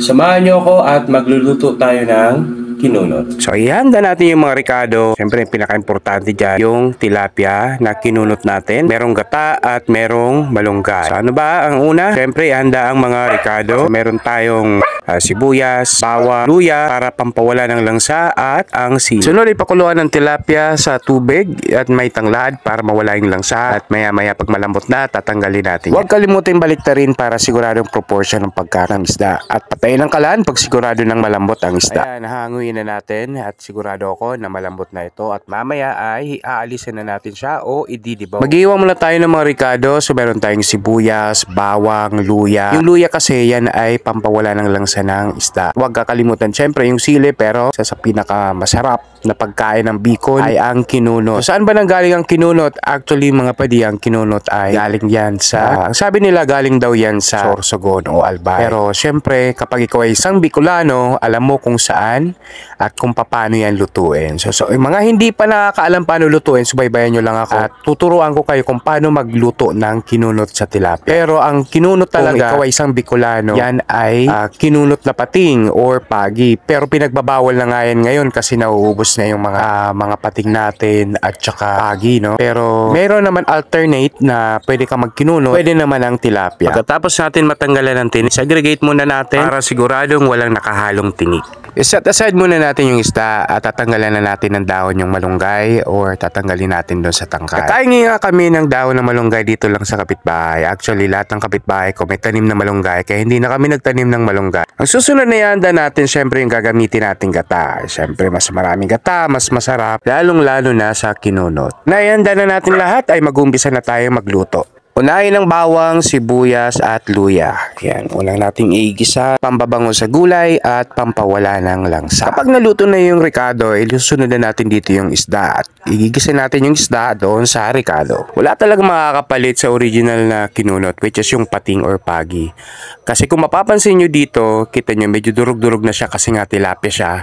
Samahan niyo ako at magluluto tayo ng kinunot. So ihanda natin yung mga ricado. Siyempre yung pinaka-importante dyan, yung tilapia na kinunot natin. Merong gata at merong malunggay. So ano ba ang una? Siyempre ihanda ang mga ricado. So, meron tayong sibuyas, bawang, luya para pampawala ng langsa at ang sili. Sunod ipakuluan ng tilapia sa tubig at may tanglad para mawala yung langsa at maya-maya pag malambot na tatanggalin natin. Huwag kalimutin baliktarin para siguradong proportion ng pagkakang isda at patayin ang kalan pag sigurado ng malambot ang isda. Ayan, hanguin na natin at sigurado ako na malambot na ito at mamaya ay aalisin na natin siya o ididibaw. Mag-iwan muna tayo ng mga ricado. So meron tayong sibuyas, bawang, luya. Yung luya kasi yan ay pampawala ng langsa ng isda. Huwag kakalimutan syempre yung sili, pero sa pinakamasarap na pagkain ng Bicol ay ang kinunot. So, saan ba nanggaling ang kinunot? Actually mga padi, ang kinunot ay galing yan sa, sabi nila galing daw yan sa Sorsogon o Albay. Pero syempre kapag ikaw ay isang Bicolano, alam mo kung saan at kung paano yan lutuin. So yung mga hindi pa nakakaalam paano lutuin, subaybayan nyo lang ako at tuturuan ko kayo kung paano magluto ng kinunot sa tilapia. Pero ang kinunot talaga, kung ikaw ay isang Bicolano, yan ay kinunot na pating or pagi. Pero pinagbabawal na nga yan ngayon kasi nauubos na yung mga pating natin at saka pagi, no? Pero meron naman alternate na pwede ka magkinunot, pwede naman ang tilapia. Pagkatapos natin matanggalan ng tinik, segregate muna natin para siguradong walang nakahalong tinik. Set aside muna natin yung isda at tatanggalan na natin ng dahon yung malunggay or tatanggalin natin doon sa tangkay. Kakaingin nga kami ng dahon ng malunggay dito lang sa kapitbahay. Actually, lahat ng kapitbahay ko may tanim na malunggay kaya hindi na kami nagtanim ng malunggay. Ang susunod na ihanda natin, syempre yung gagamitin natin gata. Syempre, mas maraming gata, mas masarap, lalong-lalo na sa kinunot. Na ihanda na natin lahat ay mag-umpisa na tayo magluto. Unahin ng bawang, sibuyas at luya. Yan, unang nating igisa, pambabango sa gulay at pampawala ng langsa. Kapag naluto na yung ricado, ilusunod na natin dito yung isda at igigisa natin yung isda doon sa ricado. Wala talagang makakapalit sa original na kinunot, which is yung pating or pagi. Kasi kung mapapansin nyo dito, kita nyo medyo durog-durog na siya kasi nga tilapia siya.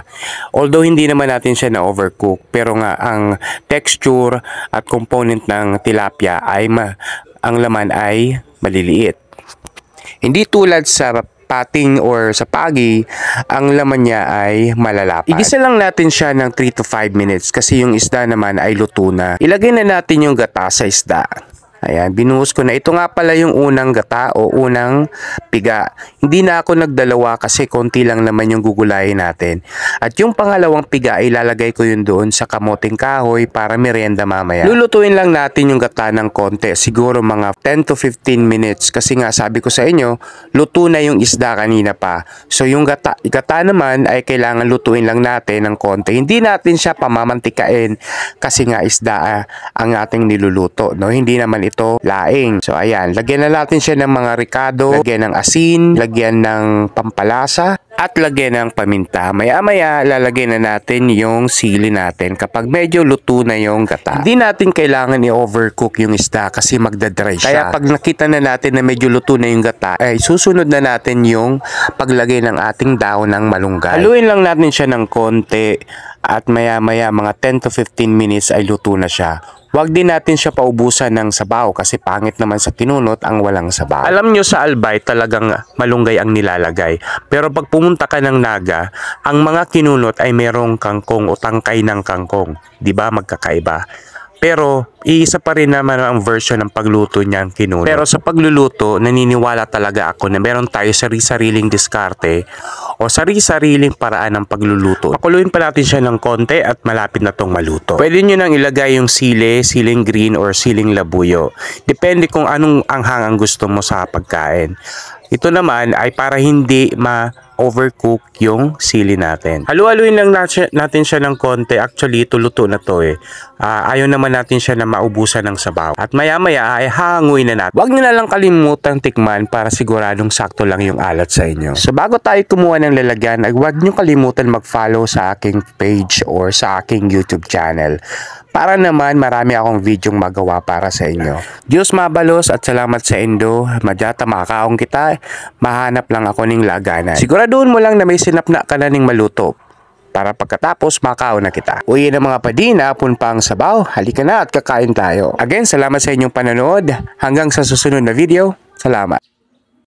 Although hindi naman natin siya na overcook, pero nga ang texture at component ng tilapia ay ang laman ay maliliit. Hindi tulad sa pating or sa pagi, ang laman niya ay malalapad. Igisa lang natin siya ng 3 to 5 minutes kasi yung isda naman ay luto na. Ilagay na natin yung gata sa isda. Ayan, binuhos ko na. Ito nga pala yung unang gata o unang piga. Hindi na ako nagdalawa kasi konti lang naman yung gugulayin natin. At yung pangalawang piga ay ilalagay ko yun doon sa kamoting kahoy para merienda mamaya. Lulutuin lang natin yung gata ng konti. Siguro mga 10 to 15 minutes kasi nga sabi ko sa inyo, luto na yung isda kanina pa. So yung gata naman ay kailangan lutuin lang natin ng konti. Hindi natin siya pamamantikain kasi nga isda ang ating niluluto. No? Hindi naman ito laing. So ayan, lagyan na natin siya ng mga ricado, lagyan ng asin, lagyan ng pampalasa at lagyan ng paminta. Maya-maya lalagyan na natin yung sili natin kapag medyo luto na yung gata. Hindi natin kailangan i-overcook yung isda kasi magdadry siya. Kaya pag nakita na natin na medyo luto na yung gata, ay susunod na natin yung paglagay ng ating dahon ng malunggay. Haluin lang natin siya ng konti at maya-maya mga 10 to 15 minutes ay luto na siya. Huwag din natin siya paubusan ng sabaw kasi pangit naman sa kinunot ang walang sabaw. Alam nyo sa Albay talagang malunggay ang nilalagay. Pero pag pumunta ka ng Naga, ang mga kinunot ay merong kangkong o tangkay ng kangkong. Diba magkakaiba? Pero iisa pa rin naman ang version ng pagluto niyang kinunot. Pero sa pagluluto, naniniwala talaga ako na meron tayo sari-sariling diskarte o sari-sariling paraan ng pagluluto. Pakuluin pa natin siya ng konti at malapit na tong maluto. Pwede nyo nang ilagay yung siling green or siling labuyo. Depende kung anong anghang ang gusto mo sa pagkain. Ito naman ay para hindi ma-overcook yung sili natin. Halu-haluin lang natin siya ng konti. Actually, ito luto na to eh. Ayaw naman natin siya na maubusan ng sabaw. At maya-maya ay hanguin na natin. Huwag nyo na lang kalimutang tikman para siguradong sakto lang yung alat sa inyo. So bago tayo kumuha ng lalagyan, huwag nyo kalimutan mag-follow sa aking page or sa aking YouTube channel. Para naman marami akong videong magawa para sa inyo. Diyos mabalos at salamat sa Indo. Madyata makaong kita. Mahanap lang ako ng laganan. Siguraduhin mo lang na may sinapna ka na ning maluto. Para pagkatapos makaon na kita. Uwi na mga padina, pun pa ang sabaw. Halika na at kakain tayo. Again, salamat sa inyong panonood. Hanggang sa susunod na video. Salamat.